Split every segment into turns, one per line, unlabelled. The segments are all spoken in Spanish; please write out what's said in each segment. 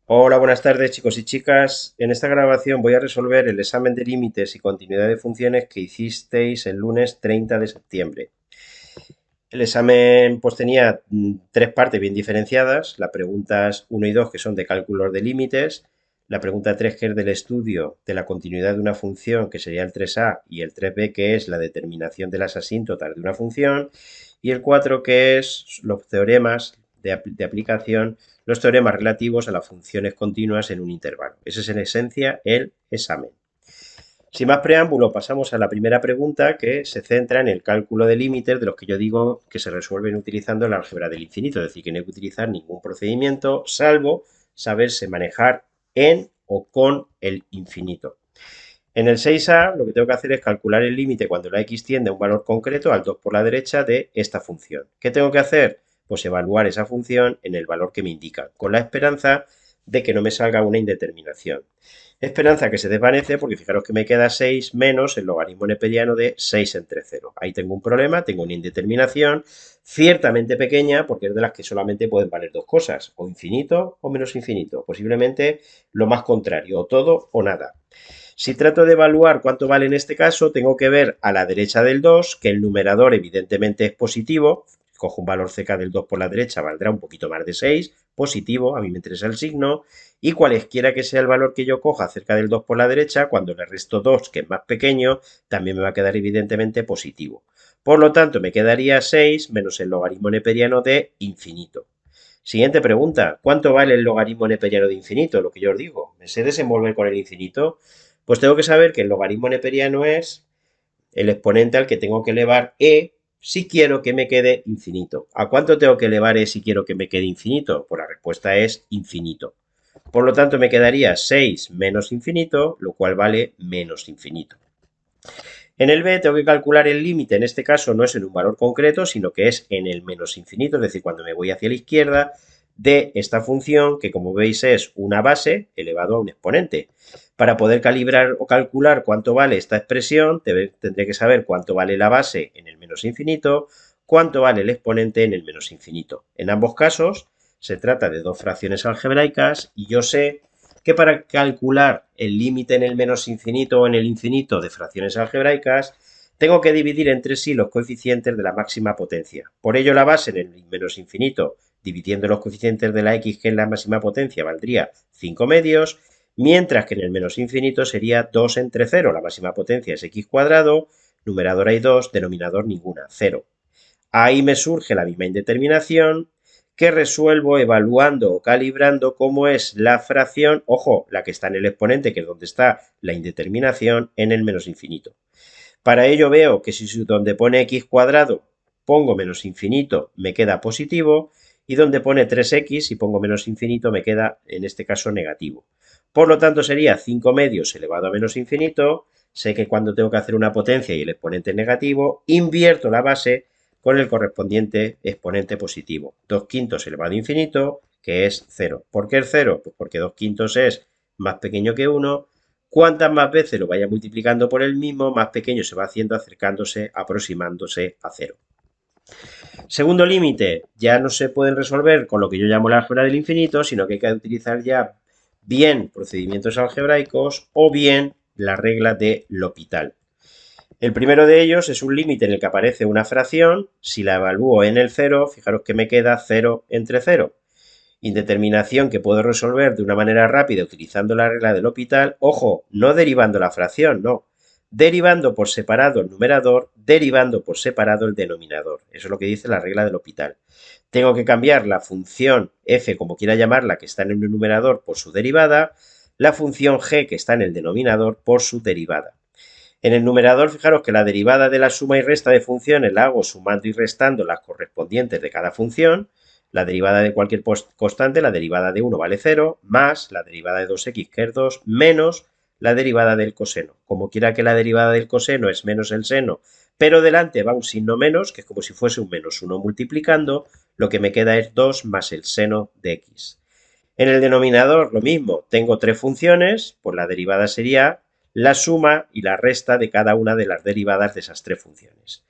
Hola, buenas tardes chicos y chicas. En esta grabación voy a resolver el examen de límites y continuidad de funciones que hicisteis el lunes 30 de septiembre. El examen pues tenía tres partes bien diferenciadas, las preguntas uno y 2 que son de cálculos de límites, la pregunta 3 que es del estudio de la continuidad de una función que sería el 3a y el 3b que es la determinación de las asíntotas de una función y el 4 que es los teoremas de aplicación, los teoremas relativos a las funciones continuas en un intervalo. Ese es en esencia el examen. Sin más preámbulo, pasamos a la primera pregunta que se centra en el cálculo de límites de los que yo digo que se resuelven utilizando el álgebra del infinito, es decir, que no hay que utilizar ningún procedimiento salvo saberse manejar en o con el infinito. En el 6a lo que tengo que hacer es calcular el límite cuando la x tiende a un valor concreto al 2 por la derecha de esta función. ¿Qué tengo que hacer? Pues evaluar esa función en el valor que me indica, con la esperanza de que no me salga una indeterminación. Esperanza que se desvanece porque fijaros que me queda 6 menos el logaritmo neperiano de 6 entre 0. Ahí tengo un problema, tengo una indeterminación ciertamente pequeña porque es de las que solamente pueden valer dos cosas, o infinito o menos infinito, posiblemente lo más contrario, o todo o nada. Si trato de evaluar cuánto vale en este caso, tengo que ver a la derecha del 2 que el numerador evidentemente es positivo. Cojo un valor cerca del 2 por la derecha, valdrá un poquito más de 6, positivo, a mí me interesa el signo, y cualesquiera que sea el valor que yo coja cerca del 2 por la derecha, cuando le resto 2, que es más pequeño, también me va a quedar evidentemente positivo. Por lo tanto, me quedaría 6 menos el logaritmo neperiano de infinito. Siguiente pregunta, ¿cuánto vale el logaritmo neperiano de infinito? Lo que yo os digo, ¿me sé desenvolver con el infinito? Pues tengo que saber que el logaritmo neperiano es el exponente al que tengo que elevar si quiero que me quede infinito. ¿A cuánto tengo que elevar si quiero que me quede infinito? Pues la respuesta es infinito. Por lo tanto, me quedaría 6 menos infinito, lo cual vale menos infinito. En el b tengo que calcular el límite, en este caso no es en un valor concreto, sino que es en el menos infinito, es decir, cuando me voy hacia la izquierda, de esta función, que como veis es una base elevado a un exponente. Para poder calibrar o calcular cuánto vale esta expresión, tendré que saber cuánto vale la base en el menos infinito, cuánto vale el exponente en el menos infinito. En ambos casos, se trata de dos fracciones algebraicas y yo sé que para calcular el límite en el menos infinito o en el infinito de fracciones algebraicas, tengo que dividir entre sí los coeficientes de la máxima potencia. Por ello, la base en el menos infinito, dividiendo los coeficientes de la x, que es la máxima potencia, valdría 5 medios, mientras que en el menos infinito sería 2 entre 0. La máxima potencia es x cuadrado, numerador hay 2, denominador ninguna, 0. Ahí me surge la misma indeterminación que resuelvo evaluando o calibrando cómo es la fracción, ojo, la que está en el exponente, que es donde está la indeterminación, en el menos infinito. Para ello veo que si donde pone x cuadrado pongo menos infinito, me queda positivo, y donde pone 3x, si pongo menos infinito, me queda, en este caso, negativo. Por lo tanto, sería 5 medios elevado a menos infinito. Sé que cuando tengo que hacer una potencia y el exponente es negativo, invierto la base con el correspondiente exponente positivo. 2 quintos elevado a infinito, que es 0. ¿Por qué es 0? Pues porque 2 quintos es más pequeño que 1. Cuantas más veces lo vaya multiplicando por el mismo, más pequeño se va haciendo, acercándose, aproximándose a 0. Segundo límite, ya no se pueden resolver con lo que yo llamo la álgebra del infinito, sino que hay que utilizar ya bien procedimientos algebraicos o bien la regla de L'Hopital. El primero de ellos es un límite en el que aparece una fracción. Si la evalúo en el 0, fijaros que me queda 0 entre 0. Indeterminación que puedo resolver de una manera rápida utilizando la regla del L'Hopital. Ojo, no derivando la fracción, no. Derivando por separado el numerador, derivando por separado el denominador. Eso es lo que dice la regla del L'Hopital. Tengo que cambiar la función f, como quiera llamarla, que está en el numerador por su derivada, la función g, que está en el denominador, por su derivada. En el numerador, fijaros que la derivada de la suma y resta de funciones la hago sumando y restando las correspondientes de cada función. La derivada de cualquier constante, la derivada de 1 vale 0, más la derivada de 2x, que es 2, menos la derivada del coseno. Como quiera que la derivada del coseno es menos el seno, pero delante va un signo menos, que es como si fuese un menos 1 multiplicando, lo que me queda es 2 más el seno de x. En el denominador lo mismo, tengo tres funciones, pues la derivada sería la suma y la resta de cada una de las derivadas de esas tres funciones.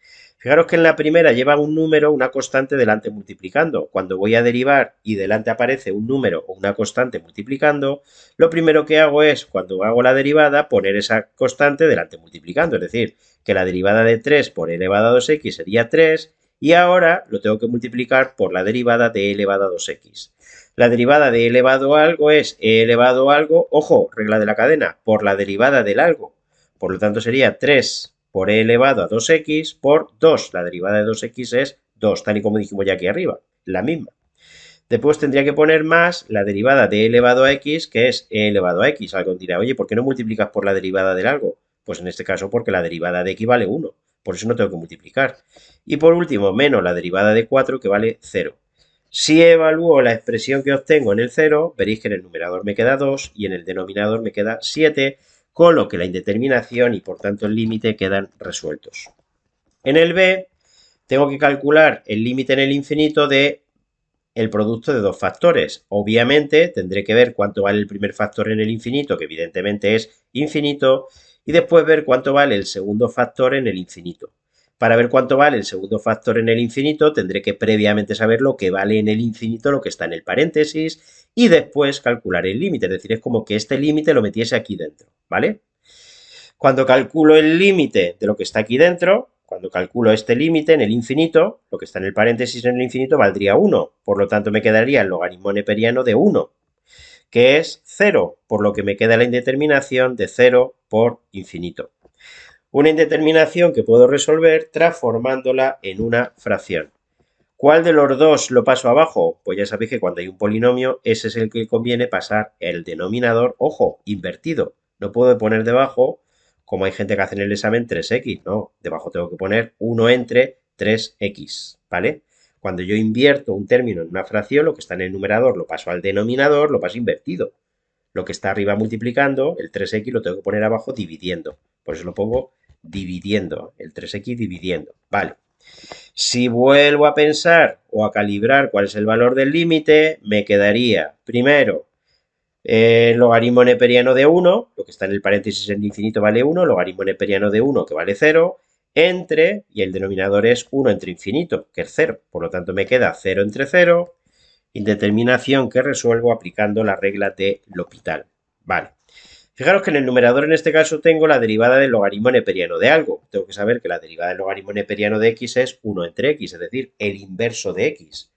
Fijaros que en la primera lleva un número, una constante delante multiplicando. Cuando voy a derivar y delante aparece un número o una constante multiplicando, lo primero que hago es, cuando hago la derivada, poner esa constante delante multiplicando. Es decir, que la derivada de 3 por e elevado a 2x sería 3 y ahora lo tengo que multiplicar por la derivada de e elevado a 2x. La derivada de e elevado a algo es e elevado a algo, ojo, regla de la cadena, por la derivada del algo. Por lo tanto sería 3 por e elevado a 2x por 2. La derivada de 2x es 2, tal y como dijimos ya aquí arriba, la misma. Después tendría que poner más la derivada de e elevado a x, que es e elevado a x. Algo dirá, oye, ¿por qué no multiplicas por la derivada del algo? Pues en este caso porque la derivada de x vale 1, por eso no tengo que multiplicar. Y por último, menos la derivada de 4, que vale 0. Si evalúo la expresión que obtengo en el 0, veréis que en el numerador me queda 2 y en el denominador me queda 7, con lo que la indeterminación y por tanto el límite quedan resueltos. En el B tengo que calcular el límite en el infinito de el producto de dos factores. Obviamente tendré que ver cuánto vale el primer factor en el infinito, que evidentemente es infinito, y después ver cuánto vale el segundo factor en el infinito. Para ver cuánto vale el segundo factor en el infinito, tendré que previamente saber lo que vale en el infinito, lo que está en el paréntesis, y después calcular el límite. Es decir, es como que este límite lo metiese aquí dentro, ¿vale? Cuando calculo el límite de lo que está aquí dentro, cuando calculo este límite en el infinito, lo que está en el paréntesis en el infinito valdría 1. Por lo tanto, me quedaría el logaritmo neperiano de 1, que es 0, por lo que me queda la indeterminación de 0 por infinito. Una indeterminación que puedo resolver transformándola en una fracción. ¿Cuál de los dos lo paso abajo? Pues ya sabéis que cuando hay un polinomio, ese es el que conviene pasar el denominador, ojo, invertido. No puedo poner debajo, como hay gente que hace en el examen, 3x, no. Debajo tengo que poner 1 entre 3x, ¿vale? Cuando yo invierto un término en una fracción, lo que está en el numerador lo paso al denominador, lo paso invertido. Lo que está arriba multiplicando, el 3x lo tengo que poner abajo dividiendo. Por eso lo pongo dividiendo, el 3x dividiendo, ¿vale? Si vuelvo a pensar o a calibrar cuál es el valor del límite, me quedaría primero el logaritmo neperiano de 1, lo que está en el paréntesis en el infinito vale 1, logaritmo neperiano de 1 que vale 0, entre, y el denominador es 1 entre infinito, que es 0. Por lo tanto, me queda 0 entre 0, indeterminación que resuelvo aplicando la regla de L'Hopital. Vale. Fijaros que en el numerador en este caso tengo la derivada del logaritmo neperiano de algo. Tengo que saber que la derivada del logaritmo neperiano de x es 1 entre x, es decir, el inverso de x.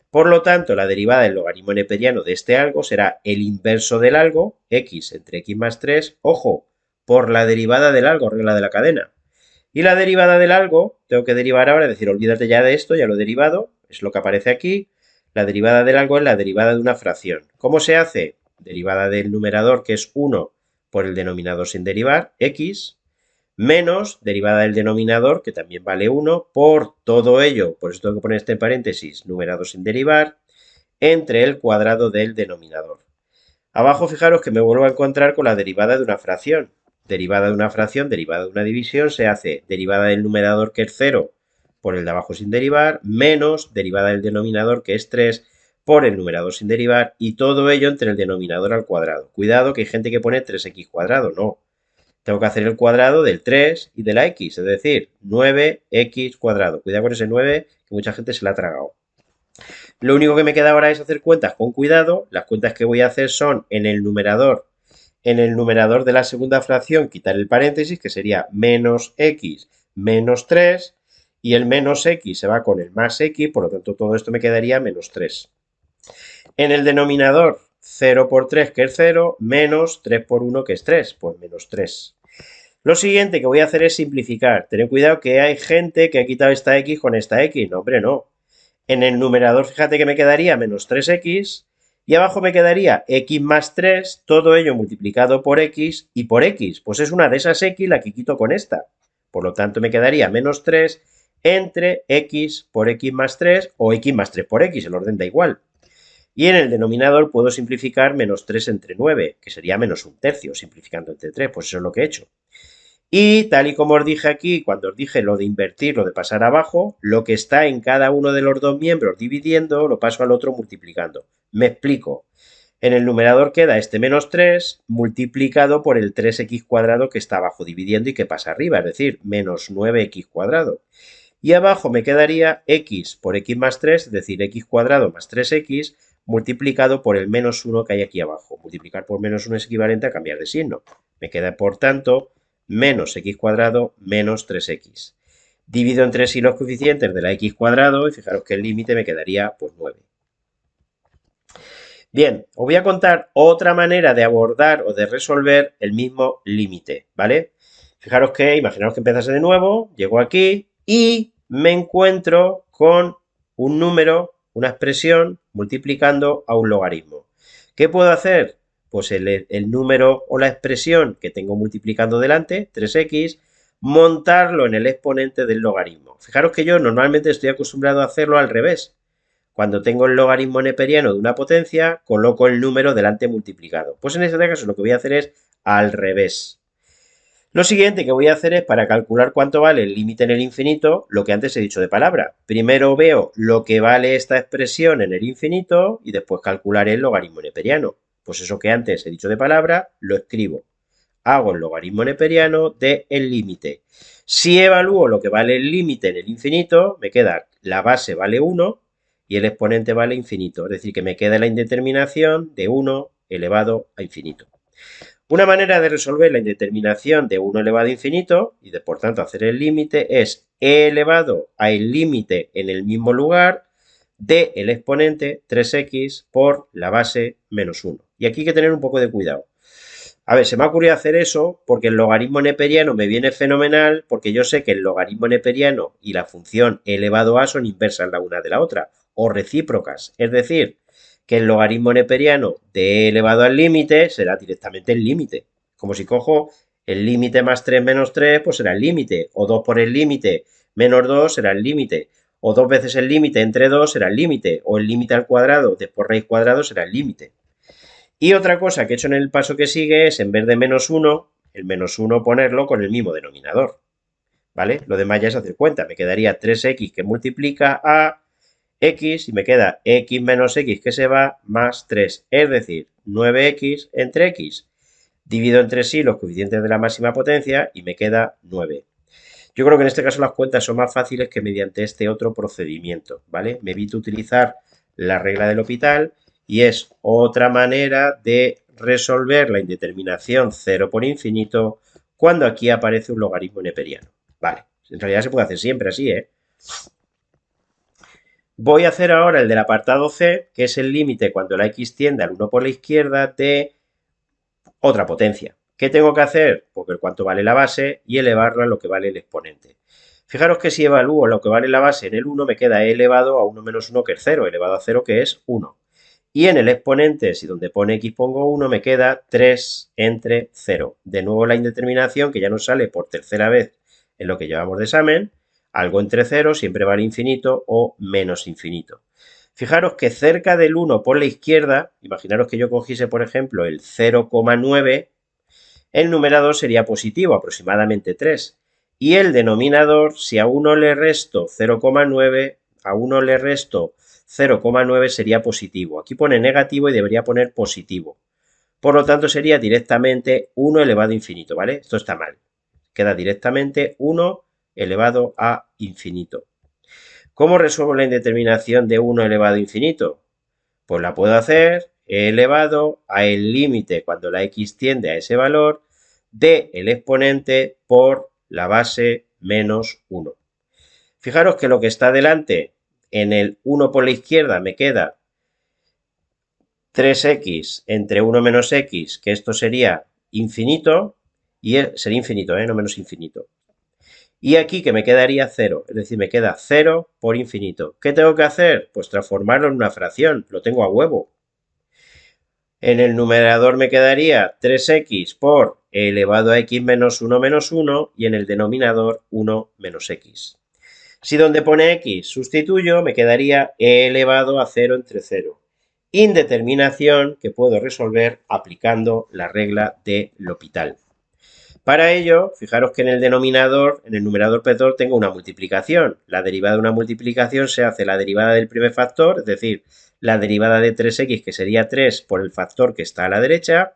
Por lo tanto, la derivada del logaritmo neperiano de este algo será el inverso del algo, x entre x más 3, ojo, por la derivada del algo, regla de la cadena. Y la derivada del algo, tengo que derivar ahora, es decir, olvídate ya de esto, ya lo he derivado, es lo que aparece aquí. La derivada del algo es la derivada de una fracción. ¿Cómo se hace? Derivada del numerador, que es 1 por el denominador sin derivar, x, menos derivada del denominador, que también vale 1, por todo ello, por eso tengo que poner este paréntesis, numerado sin derivar, entre el cuadrado del denominador. Abajo fijaros que me vuelvo a encontrar con la derivada de una fracción. Derivada de una fracción, derivada de una división, se hace derivada del numerador, que es 0, por el de abajo sin derivar, menos derivada del denominador, que es 3, por el numerador sin derivar, y todo ello entre el denominador al cuadrado. Cuidado que hay gente que pone 3x cuadrado, no. Tengo que hacer el cuadrado del 3 y de la x, es decir, 9x cuadrado. Cuidado con ese 9, que mucha gente se la ha tragado. Lo único que me queda ahora es hacer cuentas con cuidado. Las cuentas que voy a hacer son en el numerador de la segunda fracción, quitar el paréntesis, que sería menos x menos 3, y el menos x se va con el más x, por lo tanto todo esto me quedaría menos 3. En el denominador, 0 por 3, que es 0, menos 3 por 1, que es 3, pues menos 3. Lo siguiente que voy a hacer es simplificar. Tened cuidado que hay gente que ha quitado esta x con esta x. No, hombre, no. En el numerador, fíjate que me quedaría menos 3x y abajo me quedaría x más 3, todo ello multiplicado por x y por x. Pues es una de esas x la que quito con esta. Por lo tanto, me quedaría menos 3 entre x por x más 3 o x más 3 por x, el orden da igual. Y en el denominador puedo simplificar menos 3 entre 9, que sería menos un tercio, simplificando entre 3, pues eso es lo que he hecho. Y tal y como os dije aquí, cuando os dije lo de invertir, lo de pasar abajo, lo que está en cada uno de los dos miembros dividiendo, lo paso al otro multiplicando. Me explico. En el numerador queda este menos 3 multiplicado por el 3x cuadrado que está abajo dividiendo y que pasa arriba, es decir, menos 9x cuadrado. Y abajo me quedaría x por x más 3, es decir, x cuadrado más 3x, multiplicado por el menos 1 que hay aquí abajo. Multiplicar por menos 1 es equivalente a cambiar de signo. Me queda, por tanto, menos x cuadrado menos 3x. Divido entre sí los coeficientes de la x cuadrado y fijaros que el límite me quedaría pues 9. Bien, os voy a contar otra manera de abordar o de resolver el mismo límite, ¿vale? Fijaros que, imaginaos que empezase de nuevo, llego aquí y me encuentro con un número, una expresión, multiplicando a un logaritmo. ¿Qué puedo hacer? Pues el número o la expresión que tengo multiplicando delante, 3x, montarlo en el exponente del logaritmo. Fijaros que yo normalmente estoy acostumbrado a hacerlo al revés. Cuando tengo el logaritmo neperiano de una potencia, coloco el número delante multiplicado. Pues en este caso lo que voy a hacer es al revés. Lo siguiente que voy a hacer es, para calcular cuánto vale el límite en el infinito, lo que antes he dicho de palabra. Primero veo lo que vale esta expresión en el infinito y después calcularé el logaritmo neperiano. Pues eso que antes he dicho de palabra, lo escribo. Hago el logaritmo neperiano del límite. Si evalúo lo que vale el límite en el infinito, me queda la base vale 1 y el exponente vale infinito. Es decir, que me queda la indeterminación de 1 elevado a infinito. Una manera de resolver la indeterminación de 1 elevado a infinito y de por tanto hacer el límite es e elevado a el límite en el mismo lugar de el exponente 3x por la base menos 1. Y aquí hay que tener un poco de cuidado. A ver, se me ha ocurrido hacer eso porque el logaritmo neperiano me viene fenomenal, porque yo sé que el logaritmo neperiano y la función elevado a son inversas la una de la otra, o recíprocas. Es decir, que el logaritmo neperiano de elevado al límite será directamente el límite. Como si cojo el límite más 3 menos 3, pues será el límite. O 2 por el límite menos 2 será el límite. O 2 veces el límite entre 2 será el límite. O el límite al cuadrado de por raíz cuadrado será el límite. Y otra cosa que he hecho en el paso que sigue es, en vez de menos 1, el menos 1 ponerlo con el mismo denominador. ¿Vale? Lo demás ya es hacer cuenta. Me quedaría 3x que multiplica a x y me queda x menos x que se va más 3. Es decir, 9x entre x. Divido entre sí los coeficientes de la máxima potencia y me queda 9. Yo creo que en este caso las cuentas son más fáciles que mediante este otro procedimiento, ¿vale? Me evito utilizar la regla del L'Hopital y es otra manera de resolver la indeterminación 0 por infinito cuando aquí aparece un logaritmo neperiano. Vale, en realidad se puede hacer siempre así, ¿eh? Voy a hacer ahora el del apartado C, que es el límite cuando la x tiende al 1 por la izquierda de otra potencia. ¿Qué tengo que hacer? Pues ver cuánto vale la base y elevarla a lo que vale el exponente. Fijaros que si evalúo lo que vale la base en el 1, me queda e elevado a 1 menos 1, que es 0, elevado a 0, que es 1. Y en el exponente, si donde pone x pongo 1, me queda 3 entre 0. De nuevo la indeterminación, que ya nos sale por tercera vez en lo que llevamos de examen. Algo entre 0 siempre vale infinito o menos infinito. Fijaros que cerca del 1 por la izquierda, imaginaros que yo cogiese, por ejemplo, el 0,9, el numerador sería positivo, aproximadamente 3. Y el denominador, si a 1 le resto 0,9, a 1 le resto 0,9 sería positivo. Aquí pone negativo y debería poner positivo. Por lo tanto, sería directamente 1 elevado a infinito, ¿vale? Esto está mal. Queda directamente 1 elevado a infinito. ¿Cómo resuelvo la indeterminación de 1 elevado a infinito? Pues la puedo hacer elevado a el límite cuando la x tiende a ese valor de el exponente por la base menos 1. Fijaros que lo que está delante en el 1 por la izquierda me queda 3x entre 1 menos x, que esto sería infinito, y sería infinito, no menos infinito. Y aquí que me quedaría 0, es decir, me queda 0 por infinito. ¿Qué tengo que hacer? Pues transformarlo en una fracción, lo tengo a huevo. En el numerador me quedaría 3x por elevado a x menos 1 y en el denominador 1 menos x. Si donde pone x sustituyo, me quedaría e elevado a 0 entre 0. Indeterminación que puedo resolver aplicando la regla de L'Hopital. Para ello, fijaros que en el denominador, en el numerador perdón, tengo una multiplicación. La derivada de una multiplicación se hace la derivada del primer factor, es decir, la derivada de 3x, que sería 3 por el factor que está a la derecha,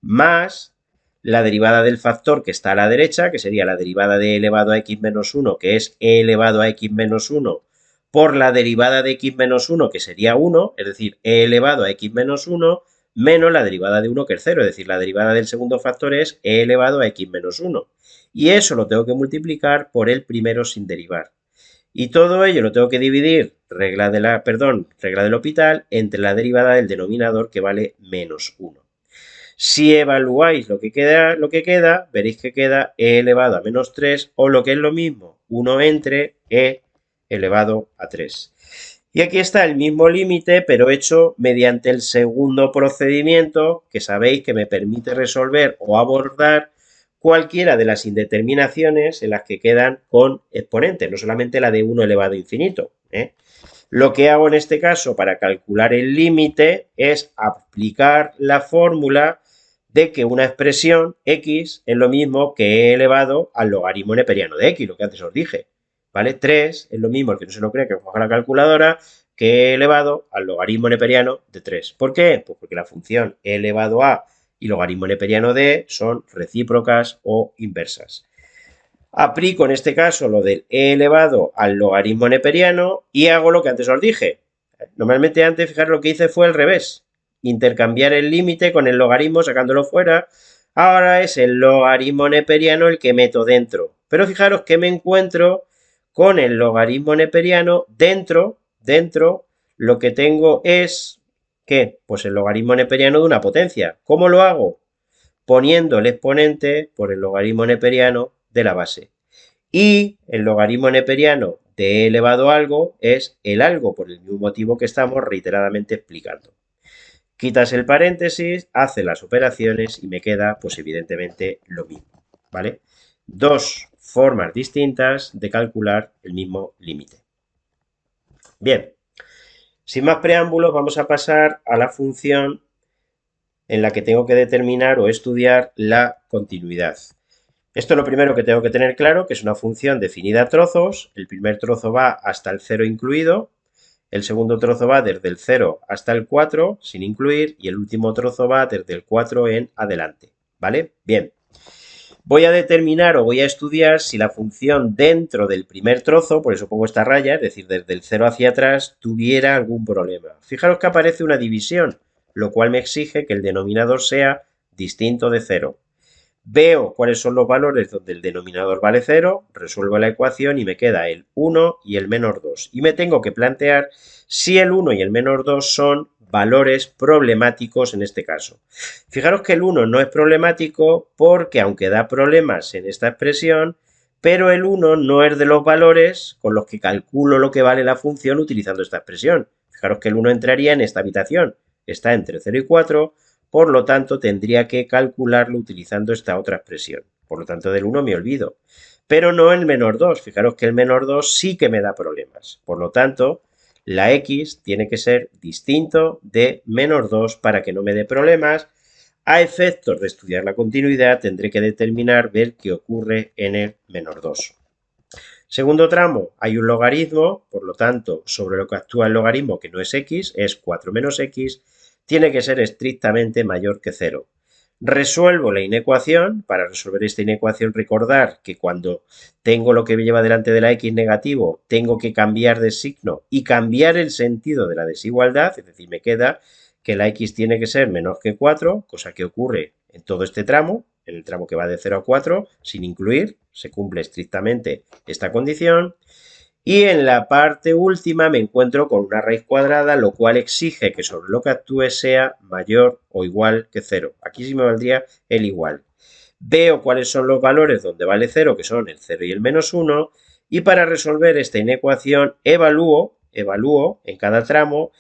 más la derivada del factor que está a la derecha, que sería la derivada de e elevado a x menos 1, que es e elevado a x menos 1, por la derivada de x menos 1, que sería 1, es decir, e elevado a x menos 1, menos la derivada de 1, que es 0, es decir, la derivada del segundo factor es e elevado a x menos 1. Y eso lo tengo que multiplicar por el primero sin derivar. Y todo ello lo tengo que dividir, regla del Hospital, entre la derivada del denominador que vale menos 1. Si evaluáis lo que queda, veréis que queda e elevado a menos 3 o lo que es lo mismo, 1 entre e elevado a 3. Y aquí está el mismo límite, pero hecho mediante el segundo procedimiento que sabéis que me permite resolver o abordar cualquiera de las indeterminaciones en las que quedan con exponentes, no solamente la de 1 elevado a infinito. Lo que hago en este caso para calcular el límite es aplicar la fórmula de que una expresión x es lo mismo que e elevado al logaritmo neperiano de x, lo que antes os dije. ¿Vale? 3 es lo mismo, el que no se lo cree, que coja la calculadora, que e elevado al logaritmo neperiano de 3. ¿Por qué? Pues porque la función e elevado a y logaritmo neperiano de son recíprocas o inversas. Aplico en este caso lo del e elevado al logaritmo neperiano y hago lo que antes os dije. Normalmente antes, fijaros, lo que hice fue al revés. Intercambiar el límite con el logaritmo sacándolo fuera. Ahora es el logaritmo neperiano el que meto dentro. Pero fijaros que me encuentro con el logaritmo neperiano dentro, lo que tengo es, ¿qué? Pues el logaritmo neperiano de una potencia. ¿Cómo lo hago? Poniendo el exponente por el logaritmo neperiano de la base. Y el logaritmo neperiano de e elevado a algo es el algo, por el mismo motivo que estamos reiteradamente explicando. Quitas el paréntesis, haces las operaciones y me queda, pues evidentemente, lo mismo, ¿vale? Dos formas distintas de calcular el mismo límite. Bien, sin más preámbulos, vamos a pasar a la función en la que tengo que determinar o estudiar la continuidad. Esto es lo primero que tengo que tener claro, que es una función definida a trozos. El primer trozo va hasta el 0 incluido, el segundo trozo va desde el 0 hasta el 4 sin incluir y el último trozo va desde el 4 en adelante, ¿vale? Bien. Voy a determinar o voy a estudiar si la función dentro del primer trozo, por eso pongo esta raya, es decir, desde el 0 hacia atrás, tuviera algún problema. Fijaros que aparece una división, lo cual me exige que el denominador sea distinto de 0. Veo cuáles son los valores donde el denominador vale 0, resuelvo la ecuación y me queda el 1 y el menos 2. Y me tengo que plantear si el 1 y el menos 2 son valores problemáticos en este caso. Fijaros que el 1 no es problemático porque aunque da problemas en esta expresión, pero el 1 no es de los valores con los que calculo lo que vale la función utilizando esta expresión. Fijaros que el 1 entraría en esta habitación, está entre 0 y 4, por lo tanto tendría que calcularlo utilizando esta otra expresión. Por lo tanto, del 1 me olvido. Pero no el menor 2. Fijaros que el menor 2 sí que me da problemas. Por lo tanto, la x tiene que ser distinto de menos 2 para que no me dé problemas. A efectos de estudiar la continuidad, tendré que determinar, ver qué ocurre en el menor 2. Segundo tramo, hay un logaritmo, por lo tanto, sobre lo que actúa el logaritmo, que no es x, es 4 menos x, tiene que ser estrictamente mayor que 0. Resuelvo la inecuación. Para resolver esta inecuación, recordar que cuando tengo lo que me lleva delante de la x negativo, tengo que cambiar de signo y cambiar el sentido de la desigualdad, es decir, me queda que la x tiene que ser menor que 4, cosa que ocurre en todo este tramo, en el tramo que va de 0 a 4, sin incluir, se cumple estrictamente esta condición. Y en la parte última me encuentro con una raíz cuadrada, lo cual exige que sobre lo que actúe sea mayor o igual que 0. Aquí sí me valdría el igual. Veo cuáles son los valores donde vale 0, que son el 0 y el menos 1, y para resolver esta inecuación evalúo en cada tramo,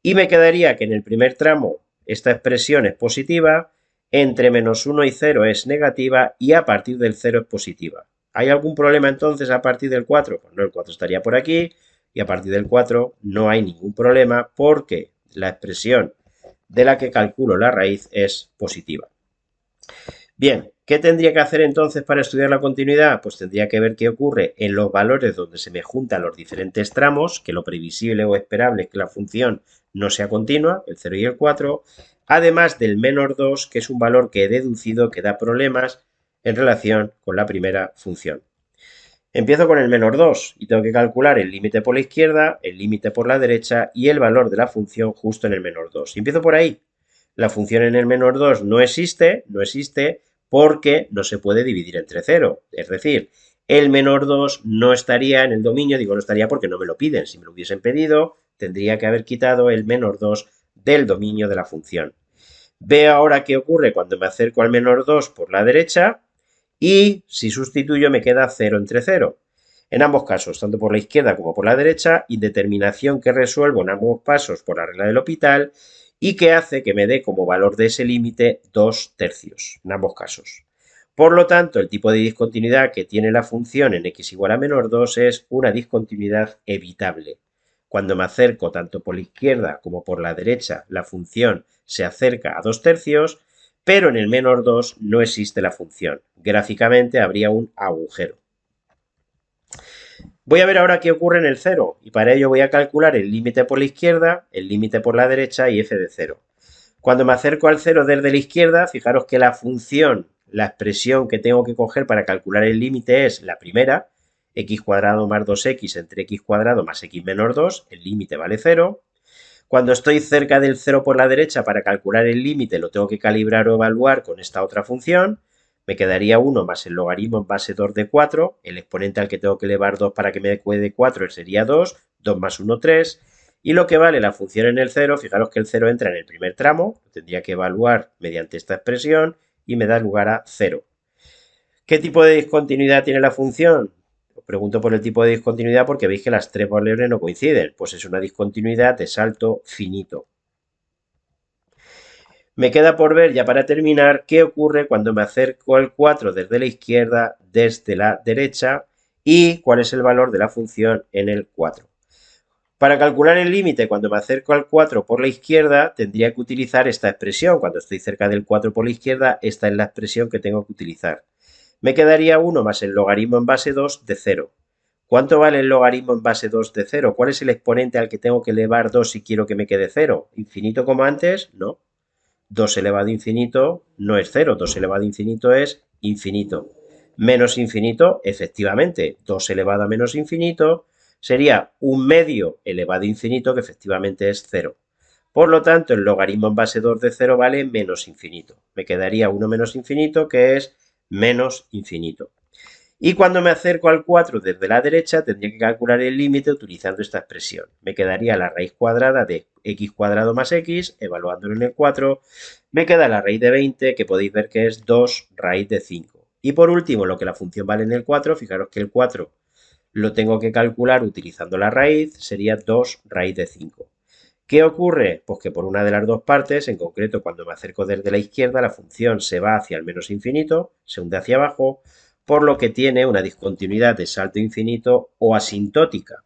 y me quedaría que en el primer tramo esta expresión es positiva, entre menos 1 y 0 es negativa, y a partir del 0 es positiva. ¿Hay algún problema entonces a partir del 4? Pues no, el 4 estaría por aquí y a partir del 4 no hay ningún problema porque la expresión de la que calculo la raíz es positiva. Bien, ¿qué tendría que hacer entonces para estudiar la continuidad? Pues tendría que ver qué ocurre en los valores donde se me juntan los diferentes tramos, que lo previsible o esperable es que la función no sea continua, el 0 y el 4, además del menor 2, que es un valor que he deducido que da problemas en relación con la primera función. Empiezo con el menor 2 y tengo que calcular el límite por la izquierda, el límite por la derecha y el valor de la función justo en el menor 2. Y empiezo por ahí. La función en el menor 2 no existe porque no se puede dividir entre 0. Es decir, el menor 2 no estaría en el dominio, digo no estaría porque no me lo piden. Si me lo hubiesen pedido, tendría que haber quitado el menor 2 del dominio de la función. Veo ahora qué ocurre cuando me acerco al menor 2 por la derecha y si sustituyo me queda 0 entre 0. En ambos casos, tanto por la izquierda como por la derecha, indeterminación que resuelvo en ambos pasos por la regla del L'Hopital y que hace que me dé como valor de ese límite 2 tercios, en ambos casos. Por lo tanto, el tipo de discontinuidad que tiene la función en x igual a menor 2 es una discontinuidad evitable. Cuando me acerco tanto por la izquierda como por la derecha, la función se acerca a 2 tercios, pero en el menor 2 no existe la función. Gráficamente habría un agujero. Voy a ver ahora qué ocurre en el 0 y para ello voy a calcular el límite por la izquierda, el límite por la derecha y f de 0. Cuando me acerco al 0 desde la izquierda, fijaros que la función, la expresión que tengo que coger para calcular el límite es la primera, x cuadrado más 2x entre x cuadrado más x menos 2, el límite vale 0. Cuando estoy cerca del 0 por la derecha para calcular el límite lo tengo que calibrar o evaluar con esta otra función. Me quedaría 1 más el logaritmo en base 2 de 4. El exponente al que tengo que elevar 2 para que me quede 4 sería 2. 2 más 1, 3. Y lo que vale la función en el 0, fijaros que el 0 entra en el primer tramo. Lo tendría que evaluar mediante esta expresión y me da lugar a 0. ¿Qué tipo de discontinuidad tiene la función? Os pregunto por el tipo de discontinuidad porque veis que las tres valores no coinciden. Pues es una discontinuidad de salto finito. Me queda por ver, ya para terminar, qué ocurre cuando me acerco al 4 desde la izquierda, desde la derecha, y cuál es el valor de la función en el 4. Para calcular el límite cuando me acerco al 4 por la izquierda, tendría que utilizar esta expresión. Cuando estoy cerca del 4 por la izquierda, esta es la expresión que tengo que utilizar. Me quedaría 1 más el logaritmo en base 2 de 0. ¿Cuánto vale el logaritmo en base 2 de 0? ¿Cuál es el exponente al que tengo que elevar 2 si quiero que me quede 0? ¿Infinito como antes? No. 2 elevado a infinito no es 0, 2 elevado a infinito es infinito. Menos infinito, efectivamente, 2 elevado a menos infinito sería un medio elevado a infinito, que efectivamente es 0. Por lo tanto, el logaritmo en base 2 de 0 vale menos infinito. Me quedaría 1 menos infinito, que es menos infinito. Y cuando me acerco al 4 desde la derecha, tendría que calcular el límite utilizando esta expresión. Me quedaría la raíz cuadrada de x cuadrado más x, evaluándolo en el 4. Me queda la raíz de 20, que podéis ver que es 2 raíz de 5. Y por último, lo que la función vale en el 4, fijaros que el 4 lo tengo que calcular utilizando la raíz, sería 2 raíz de 5. ¿Qué ocurre? Pues que por una de las dos partes, en concreto cuando me acerco desde la izquierda, la función se va hacia el menos infinito, se hunde hacia abajo, por lo que tiene una discontinuidad de salto infinito o asintótica.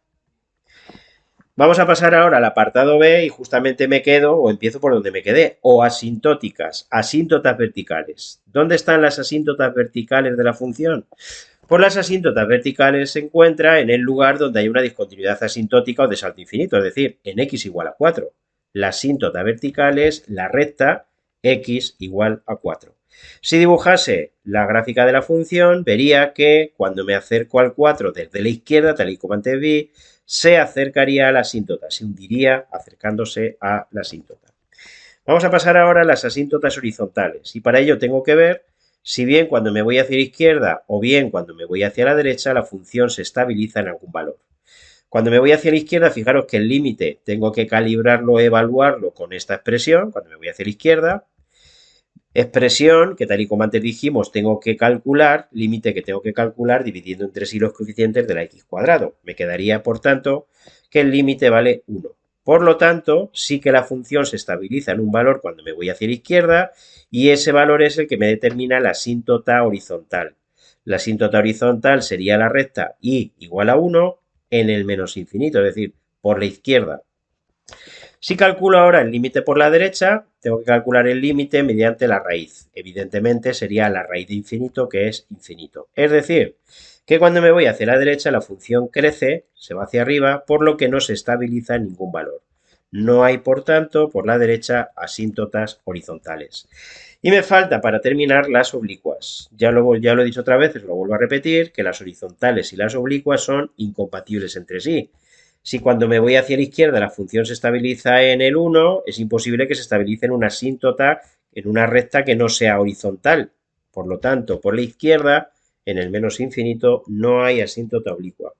Vamos a pasar ahora al apartado B y justamente me quedo o empiezo por donde me quedé, o asintóticas, asíntotas verticales. ¿Dónde están las asíntotas verticales de la función? Pues las asíntotas verticales se encuentran en el lugar donde hay una discontinuidad asintótica o de salto infinito, es decir, en x igual a 4. La asíntota vertical es la recta x igual a 4. Si dibujase la gráfica de la función, vería que cuando me acerco al 4 desde la izquierda, tal y como antes vi, se acercaría a la asíntota, se hundiría acercándose a la asíntota. Vamos a pasar ahora a las asíntotas horizontales y para ello tengo que ver si bien cuando me voy hacia la izquierda o bien cuando me voy hacia la derecha la función se estabiliza en algún valor. Cuando me voy hacia la izquierda, fijaros que el límite tengo que calibrarlo, evaluarlo con esta expresión, cuando me voy hacia la izquierda, expresión que tal y como antes dijimos tengo que calcular, límite que tengo que calcular dividiendo entre sí los coeficientes de la x cuadrado. Me quedaría, por tanto, que el límite vale 1. Por lo tanto, sí que la función se estabiliza en un valor cuando me voy hacia la izquierda y ese valor es el que me determina la asíntota horizontal. La asíntota horizontal sería la recta y igual a 1 en el menos infinito, es decir, por la izquierda. Si calculo ahora el límite por la derecha, tengo que calcular el límite mediante la raíz. Evidentemente sería la raíz de infinito, que es infinito. Es decir, que cuando me voy hacia la derecha la función crece, se va hacia arriba, por lo que no se estabiliza en ningún valor. No hay, por tanto, por la derecha asíntotas horizontales. Y me falta para terminar las oblicuas. Ya lo he dicho otra vez, lo vuelvo a repetir, que las horizontales y las oblicuas son incompatibles entre sí. Si cuando me voy hacia la izquierda la función se estabiliza en el 1, es imposible que se estabilice en una asíntota, en una recta que no sea horizontal. Por lo tanto, por la izquierda, en el menos infinito, no hay asíntota oblicua.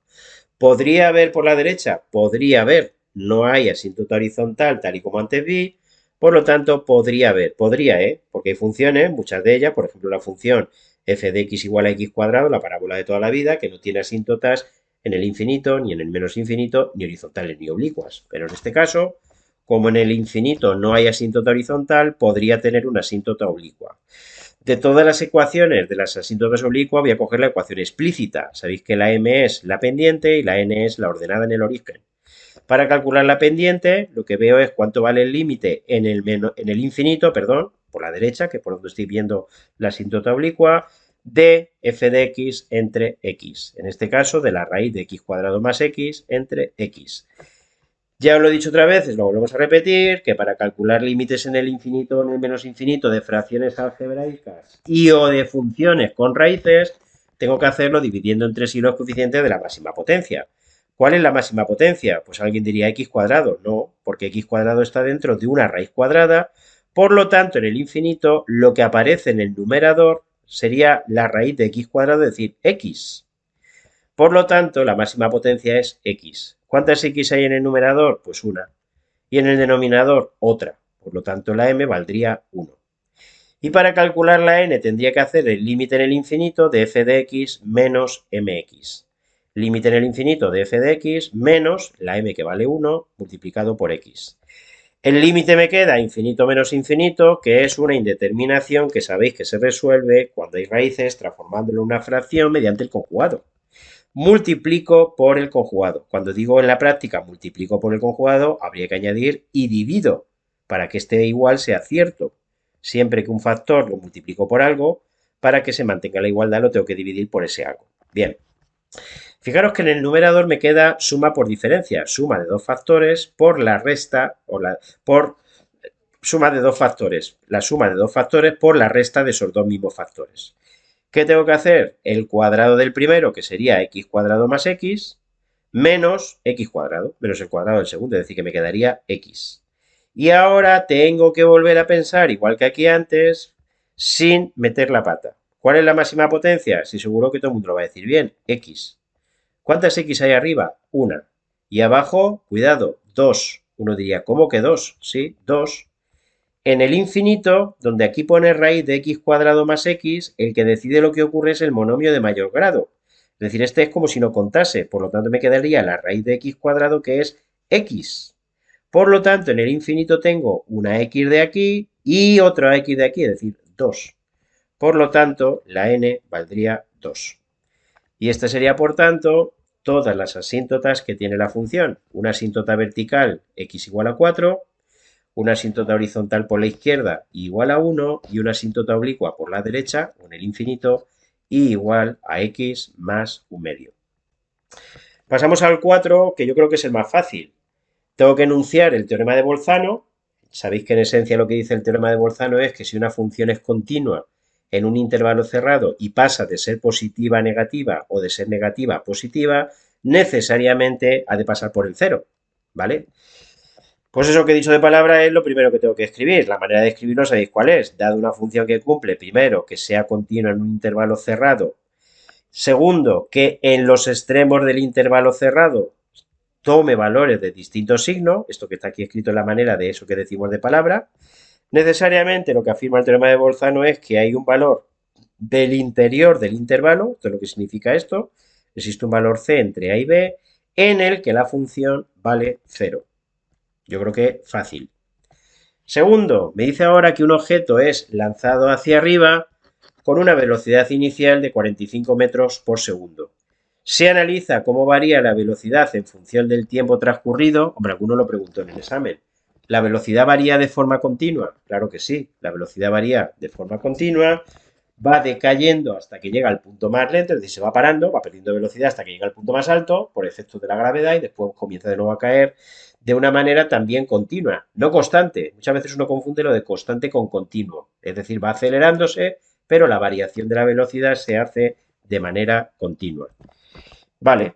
¿Podría haber por la derecha? Podría haber. No hay asíntota horizontal tal y como antes vi. Por lo tanto, podría haber. Podría, ¿eh? Porque hay funciones, muchas de ellas, por ejemplo, la función f de x igual a x cuadrado, la parábola de toda la vida, que no tiene asíntotas en el infinito, ni en el menos infinito, ni horizontales ni oblicuas. Pero en este caso, como en el infinito no hay asíntota horizontal, podría tener una asíntota oblicua. De todas las ecuaciones de las asíntotas oblicuas voy a coger la ecuación explícita. Sabéis que la m es la pendiente y la n es la ordenada en el origen. Para calcular la pendiente, lo que veo es cuánto vale el límite en el infinito, perdón, por la derecha, que es por donde estoy viendo la asíntota oblicua, de f de x entre x. En este caso, de la raíz de x cuadrado más x entre x. Ya os lo he dicho otra vez, lo volvemos a repetir, que para calcular límites en el infinito o en el menos infinito de fracciones algebraicas y o de funciones con raíces, tengo que hacerlo dividiendo entre sí los coeficientes de la máxima potencia. ¿Cuál es la máxima potencia? Pues alguien diría x cuadrado. No, porque x cuadrado está dentro de una raíz cuadrada. Por lo tanto, en el infinito, lo que aparece en el numerador sería la raíz de x cuadrado, es decir, x. Por lo tanto, la máxima potencia es x. ¿Cuántas x hay en el numerador? Pues una. Y en el denominador, otra. Por lo tanto, la m valdría 1. Y para calcular la n tendría que hacer el límite en el infinito de f de x menos mx. Límite en el infinito de f de x menos la m que vale 1 multiplicado por x. El límite me queda infinito menos infinito, que es una indeterminación que sabéis que se resuelve cuando hay raíces transformándolo en una fracción mediante el conjugado. Multiplico por el conjugado. Cuando digo en la práctica multiplico por el conjugado, habría que añadir y divido para que este igual sea cierto. Siempre que un factor lo multiplico por algo, para que se mantenga la igualdad lo tengo que dividir por ese algo. Bien. Fijaros que en el numerador me queda suma por diferencia, suma de dos factores por la resta por suma de dos factores, la suma de dos factores por la resta de esos dos mismos factores. ¿Qué tengo que hacer? El cuadrado del primero, que sería x cuadrado más x, menos x cuadrado, menos el cuadrado del segundo, es decir, que me quedaría x. Y ahora tengo que volver a pensar, igual que aquí antes, sin meter la pata. ¿Cuál es la máxima potencia? Sí, seguro que todo el mundo lo va a decir bien, x. ¿Cuántas x hay arriba? Una. Y abajo, cuidado, 2. Uno diría, ¿cómo que 2? Sí, 2. En el infinito, donde aquí pone raíz de x cuadrado más x, el que decide lo que ocurre es el monomio de mayor grado. Es decir, este es como si no contase, por lo tanto me quedaría la raíz de x cuadrado que es x. Por lo tanto, en el infinito tengo una x de aquí y otra x de aquí, es decir, 2. Por lo tanto, la n valdría 2. Y esta sería, por tanto, todas las asíntotas que tiene la función. Una asíntota vertical x igual a 4, una asíntota horizontal por la izquierda igual a 1 y una asíntota oblicua por la derecha, o en el infinito, y igual a x más un medio. Pasamos al 4, que yo creo que es el más fácil. Tengo que enunciar el teorema de Bolzano. Sabéis que en esencia lo que dice el teorema de Bolzano es que si una función es continua en un intervalo cerrado y pasa de ser positiva a negativa o de ser negativa a positiva, necesariamente ha de pasar por el cero, ¿vale? Pues eso que he dicho de palabra es lo primero que tengo que escribir. La manera de escribirlo sabéis cuál es. Dado una función que cumple, primero, que sea continua en un intervalo cerrado. Segundo, que en los extremos del intervalo cerrado tome valores de distinto signo. Esto que está aquí escrito en la manera de eso que decimos de palabra. Necesariamente lo que afirma el teorema de Bolzano es que hay un valor del interior del intervalo. Esto es lo que significa esto. Existe un valor c entre a y b en el que la función vale 0. Yo creo que fácil. Segundo, me dice ahora que un objeto es lanzado hacia arriba con una velocidad inicial de 45 metros por segundo. Se analiza cómo varía la velocidad en función del tiempo transcurrido. Hombre, alguno lo preguntó en el examen. ¿La velocidad varía de forma continua? Claro que sí, la velocidad varía de forma continua, va decayendo hasta que llega al punto más lento, es decir, se va parando, va perdiendo velocidad hasta que llega al punto más alto por efecto de la gravedad y después comienza de nuevo a caer de una manera también continua, no constante. Muchas veces uno confunde lo de constante con continuo. Es decir, va acelerándose, pero la variación de la velocidad se hace de manera continua. Vale.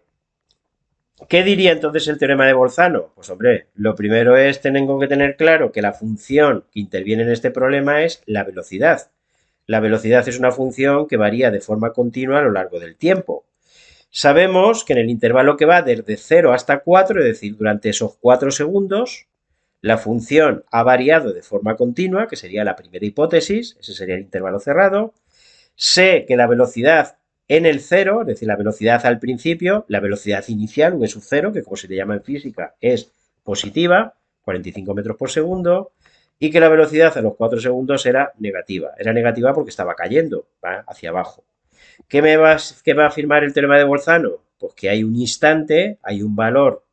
¿Qué diría entonces el teorema de Bolzano? Pues hombre, lo primero es, tengo que tener claro que la función que interviene en este problema es la velocidad. La velocidad es una función que varía de forma continua a lo largo del tiempo. Sabemos que en el intervalo que va desde 0 hasta 4, es decir, durante esos 4 segundos, la función ha variado de forma continua, que sería la primera hipótesis, ese sería el intervalo cerrado. Sé que la velocidad en el cero, es decir, la velocidad al principio, la velocidad inicial, v sub 0, que como se le llama en física, es positiva, 45 metros por segundo, y que la velocidad a los 4 segundos era negativa. Era negativa porque estaba cayendo, ¿va? Hacia abajo. ¿Qué va a afirmar el teorema de Bolzano? Pues que hay un instante, hay un valor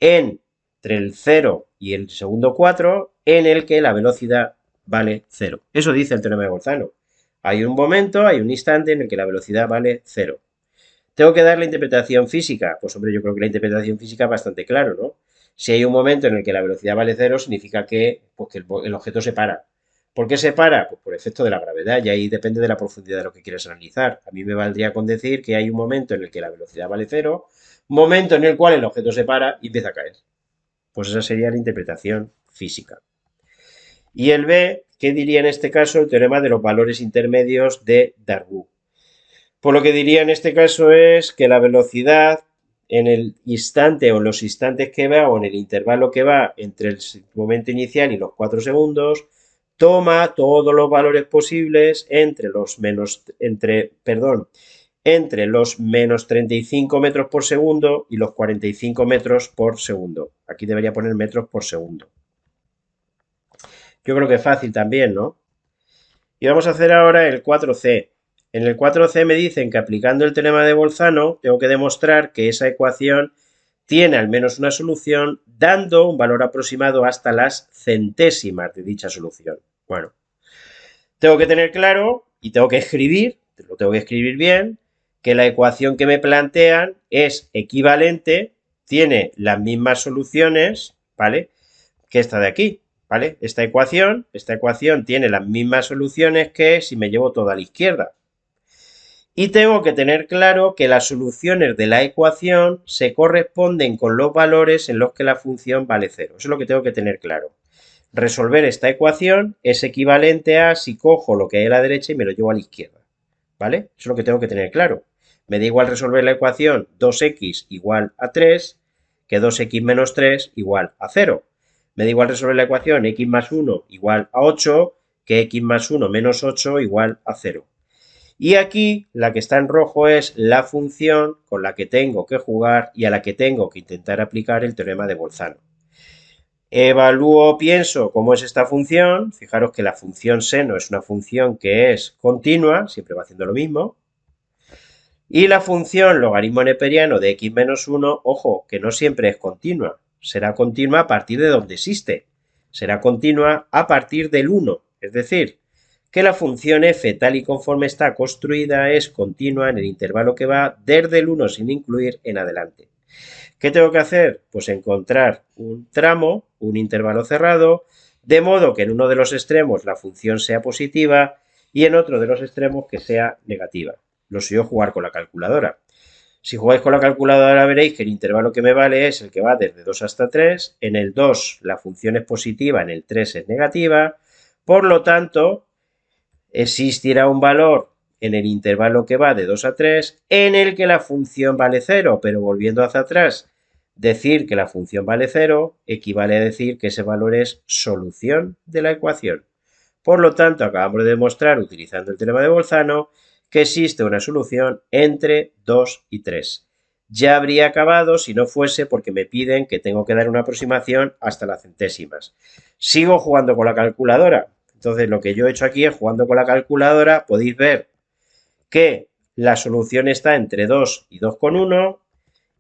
entre el 0 y el segundo 4 en el que la velocidad vale 0. Eso dice el teorema de Bolzano. Hay un momento, hay un instante en el que la velocidad vale 0. ¿Tengo que dar la interpretación física? Pues hombre, yo creo que la interpretación física es bastante claro, ¿no? Si hay un momento en el que la velocidad vale 0, significa pues que el objeto se para. ¿Por qué se para? Pues por efecto de la gravedad, y ahí depende de la profundidad de lo que quieras analizar. A mí me valdría con decir que hay un momento en el que la velocidad vale 0, momento en el cual el objeto se para y empieza a caer. Pues esa sería la interpretación física. Y el B, ¿qué diría en este caso el teorema de los valores intermedios de Darboux? Pues lo que diría en este caso es que la velocidad en el instante o en los instantes que va o en el intervalo que va entre el momento inicial y los 4 segundos toma todos los valores posibles entre los menos 35 metros por segundo y los 45 metros por segundo. Aquí debería poner metros por segundo. Yo creo que es fácil también, ¿no? Y vamos a hacer ahora el 4C. En el 4C me dicen que aplicando el teorema de Bolzano tengo que demostrar que esa ecuación tiene al menos una solución dando un valor aproximado hasta las centésimas de dicha solución. Bueno, tengo que tener claro y tengo que escribir, lo tengo que escribir bien, que la ecuación que me plantean es equivalente, tiene las mismas soluciones, ¿vale? Que esta de aquí, ¿vale? Esta ecuación tiene las mismas soluciones que si me llevo toda a la izquierda. Y tengo que tener claro que las soluciones de la ecuación se corresponden con los valores en los que la función vale 0. Eso es lo que tengo que tener claro. Resolver esta ecuación es equivalente a si cojo lo que hay a la derecha y me lo llevo a la izquierda. ¿Vale? Eso es lo que tengo que tener claro. Me da igual resolver la ecuación 2x igual a 3 que 2x menos 3 igual a 0. Me da igual resolver la ecuación x más 1 igual a 8 que x más 1 menos 8 igual a 0. Y aquí la que está en rojo es la función con la que tengo que jugar y a la que tengo que intentar aplicar el teorema de Bolzano. Evalúo, pienso cómo es esta función. Fijaros que la función seno es una función que es continua, siempre va haciendo lo mismo. Y la función logaritmo neperiano de x menos 1, ojo, que no siempre es continua. Será continua a partir de donde existe. Será continua a partir del 1. Es decir, que la función f tal y conforme está construida es continua en el intervalo que va desde el 1 sin incluir en adelante. ¿Qué tengo que hacer? Pues encontrar un tramo, un intervalo cerrado, de modo que en uno de los extremos la función sea positiva y en otro de los extremos que sea negativa. Lo suyo jugar con la calculadora. Si jugáis con la calculadora veréis que el intervalo que me vale es el que va desde 2 hasta 3. En el 2 la función es positiva, en el 3 es negativa. Por lo tanto, existirá un valor en el intervalo que va de 2 a 3 en el que la función vale 0, pero volviendo hacia atrás, decir que la función vale 0 equivale a decir que ese valor es solución de la ecuación. Por lo tanto, acabamos de demostrar, utilizando el teorema de Bolzano, que existe una solución entre 2 y 3. Ya habría acabado si no fuese porque me piden que tengo que dar una aproximación hasta las centésimas. Sigo jugando con la calculadora. Entonces, lo que yo he hecho aquí es jugando con la calculadora, podéis ver que la solución está entre 2 y 2,1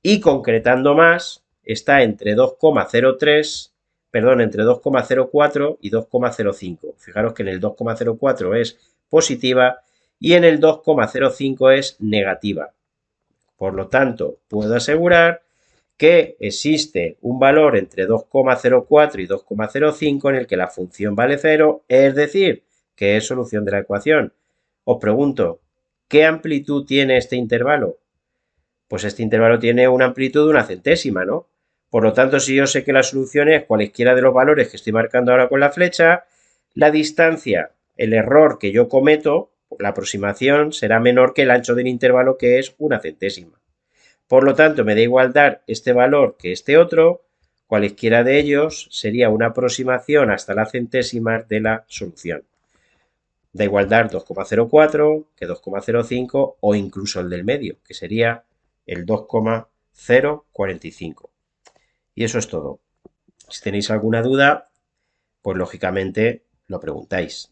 y concretando más, está entre 2,03, perdón, entre 2,04 y 2,05. Fijaros que en el 2,04 es positiva y en el 2,05 es negativa. Por lo tanto, puedo asegurar que existe un valor entre 2,04 y 2,05 en el que la función vale 0, es decir, que es solución de la ecuación. Os pregunto, ¿qué amplitud tiene este intervalo? Pues este intervalo tiene una amplitud de una centésima, ¿no? Por lo tanto, si yo sé que la solución es cualesquiera de los valores que estoy marcando ahora con la flecha, la distancia, el error que yo cometo, la aproximación, será menor que el ancho del intervalo, que es una centésima. Por lo tanto, me da igual dar este valor que este otro, cualesquiera de ellos sería una aproximación hasta la centésima de la solución. Da igual dar 2,04 que 2,05 o incluso el del medio, que sería el 2,045. Y eso es todo. Si tenéis alguna duda, pues lógicamente lo preguntáis.